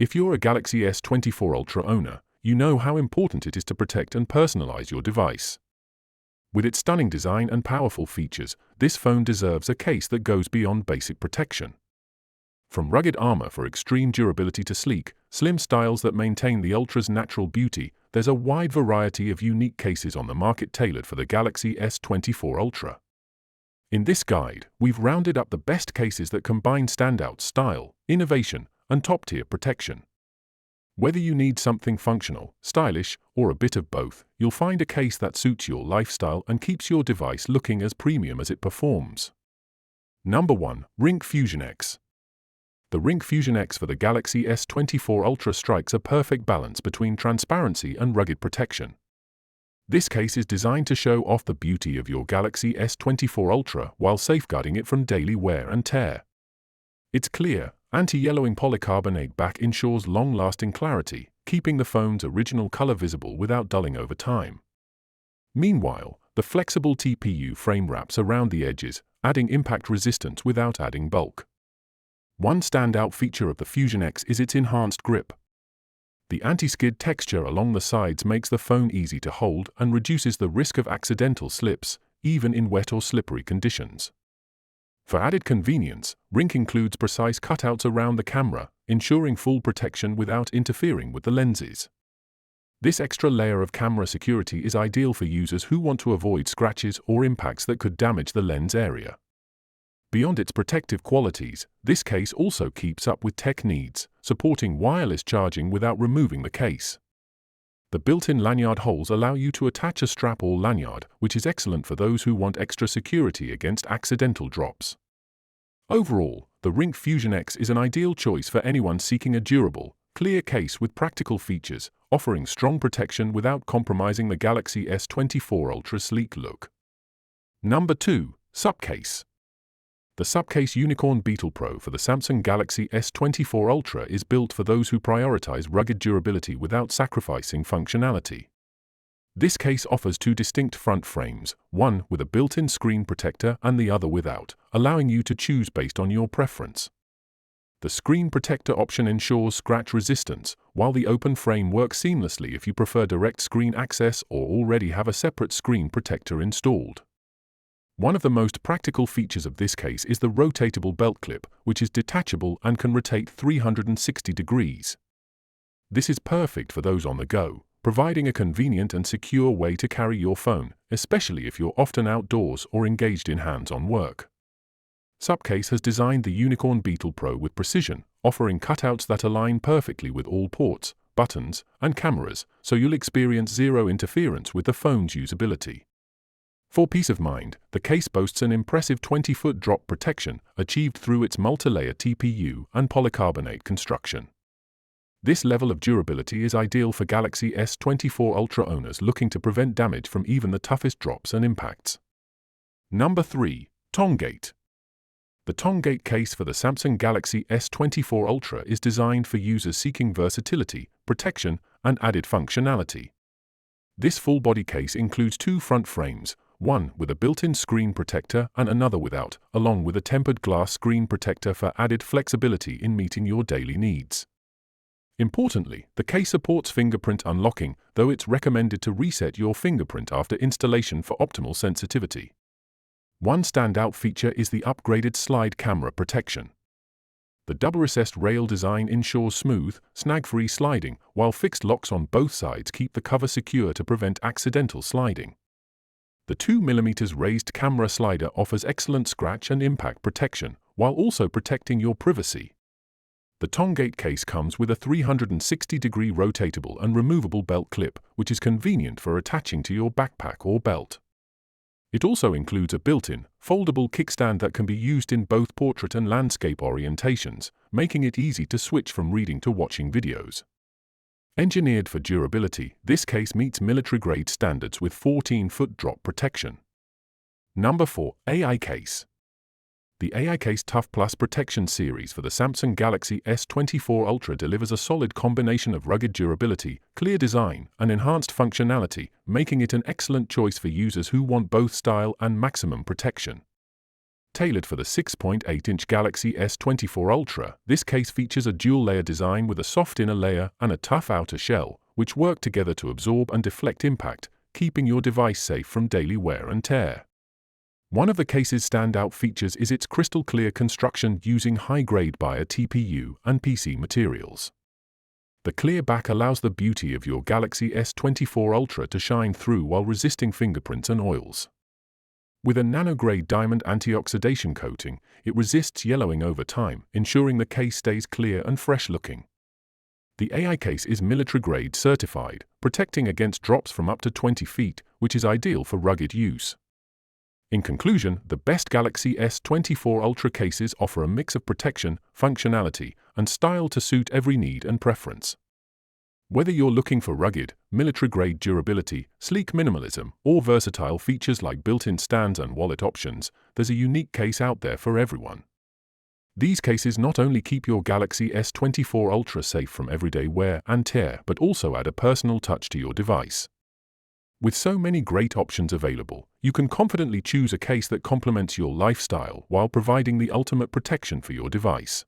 If you're a Galaxy S24 Ultra owner, you know how important it is to protect and personalize your device. With its stunning design and powerful features, this phone deserves a case that goes beyond basic protection. From rugged armor for extreme durability to sleek, slim styles that maintain the Ultra's natural beauty, there's a wide variety of unique cases on the market tailored for the Galaxy S24 Ultra. In this guide, we've rounded up the best cases that combine standout style, innovation, and top-tier protection. Whether you need something functional, stylish, or a bit of both, you'll find a case that suits your lifestyle and keeps your device looking as premium as it performs. Number 1. Ringke Fusion X. The Ringke Fusion X for the Galaxy S24 Ultra strikes a perfect balance between transparency and rugged protection. This case is designed to show off the beauty of your Galaxy S24 Ultra while safeguarding it from daily wear and tear. Its clear, anti-yellowing polycarbonate back ensures long-lasting clarity, keeping the phone's original color visible without dulling over time. Meanwhile, the flexible TPU frame wraps around the edges, adding impact resistance without adding bulk. One standout feature of the Fusion X is its enhanced grip. The anti-skid texture along the sides makes the phone easy to hold and reduces the risk of accidental slips, even in wet or slippery conditions. For added convenience, Ringke includes precise cutouts around the camera, ensuring full protection without interfering with the lenses. This extra layer of camera security is ideal for users who want to avoid scratches or impacts that could damage the lens area. Beyond its protective qualities, this case also keeps up with tech needs, supporting wireless charging without removing the case. The built-in lanyard holes allow you to attach a strap or lanyard, which is excellent for those who want extra security against accidental drops. Overall, the Ringke Fusion X is an ideal choice for anyone seeking a durable, clear case with practical features, offering strong protection without compromising the Galaxy S24 Ultra's sleek look. Number 2. SUPCASE. The SUPCASE Unicorn Beetle Pro for the Samsung Galaxy S24 Ultra is built for those who prioritize rugged durability without sacrificing functionality. This case offers two distinct front frames, one with a built-in screen protector and the other without, allowing you to choose based on your preference. The screen protector option ensures scratch resistance, while the open frame works seamlessly if you prefer direct screen access or already have a separate screen protector installed. One of the most practical features of this case is the rotatable belt clip, which is detachable and can rotate 360 degrees. This is perfect for those on the go, providing a convenient and secure way to carry your phone, especially if you're often outdoors or engaged in hands-on work. SUPCASE has designed the Unicorn Beetle Pro with precision, offering cutouts that align perfectly with all ports, buttons, and cameras, so you'll experience zero interference with the phone's usability. For peace of mind, the case boasts an impressive 20-foot drop protection achieved through its multi-layer TPU and polycarbonate construction. This level of durability is ideal for Galaxy S24 Ultra owners looking to prevent damage from even the toughest drops and impacts. Number 3. TONGATE. The TONGATE case for the Samsung Galaxy S24 Ultra is designed for users seeking versatility, protection, and added functionality. This full-body case includes two front frames, one with a built-in screen protector and another without, along with a tempered glass screen protector for added flexibility in meeting your daily needs. Importantly, the case supports fingerprint unlocking, though it's recommended to reset your fingerprint after installation for optimal sensitivity. One standout feature is the upgraded slide camera protection. The double-recessed rail design ensures smooth, snag-free sliding, while fixed locks on both sides keep the cover secure to prevent accidental sliding. The 2mm raised camera slider offers excellent scratch and impact protection, while also protecting your privacy. The TONGATE case comes with a 360-degree rotatable and removable belt clip, which is convenient for attaching to your backpack or belt. It also includes a built-in, foldable kickstand that can be used in both portrait and landscape orientations, making it easy to switch from reading to watching videos. Engineered for durability, this case meets military-grade standards with 14-foot drop protection. Number 4. AICase. The AICase Tough Plus Protection Series for the Samsung Galaxy S24 Ultra delivers a solid combination of rugged durability, clear design, and enhanced functionality, making it an excellent choice for users who want both style and maximum protection. Tailored for the 6.8-inch Galaxy S24 Ultra, this case features a dual-layer design with a soft inner layer and a tough outer shell, which work together to absorb and deflect impact, keeping your device safe from daily wear and tear. One of the case's standout features is its crystal-clear construction using high-grade Bayer TPU and PC materials. The clear back allows the beauty of your Galaxy S24 Ultra to shine through while resisting fingerprints and oils. With a nano-grade diamond antioxidation coating, it resists yellowing over time, ensuring the case stays clear and fresh-looking. The AICase is military-grade certified, protecting against drops from up to 20 feet, which is ideal for rugged use. In conclusion, the best Galaxy S24 Ultra cases offer a mix of protection, functionality, and style to suit every need and preference. Whether you're looking for rugged, military-grade durability, sleek minimalism, or versatile features like built-in stands and wallet options, there's a unique case out there for everyone. These cases not only keep your Galaxy S24 Ultra safe from everyday wear and tear, but also add a personal touch to your device. With so many great options available, you can confidently choose a case that complements your lifestyle while providing the ultimate protection for your device.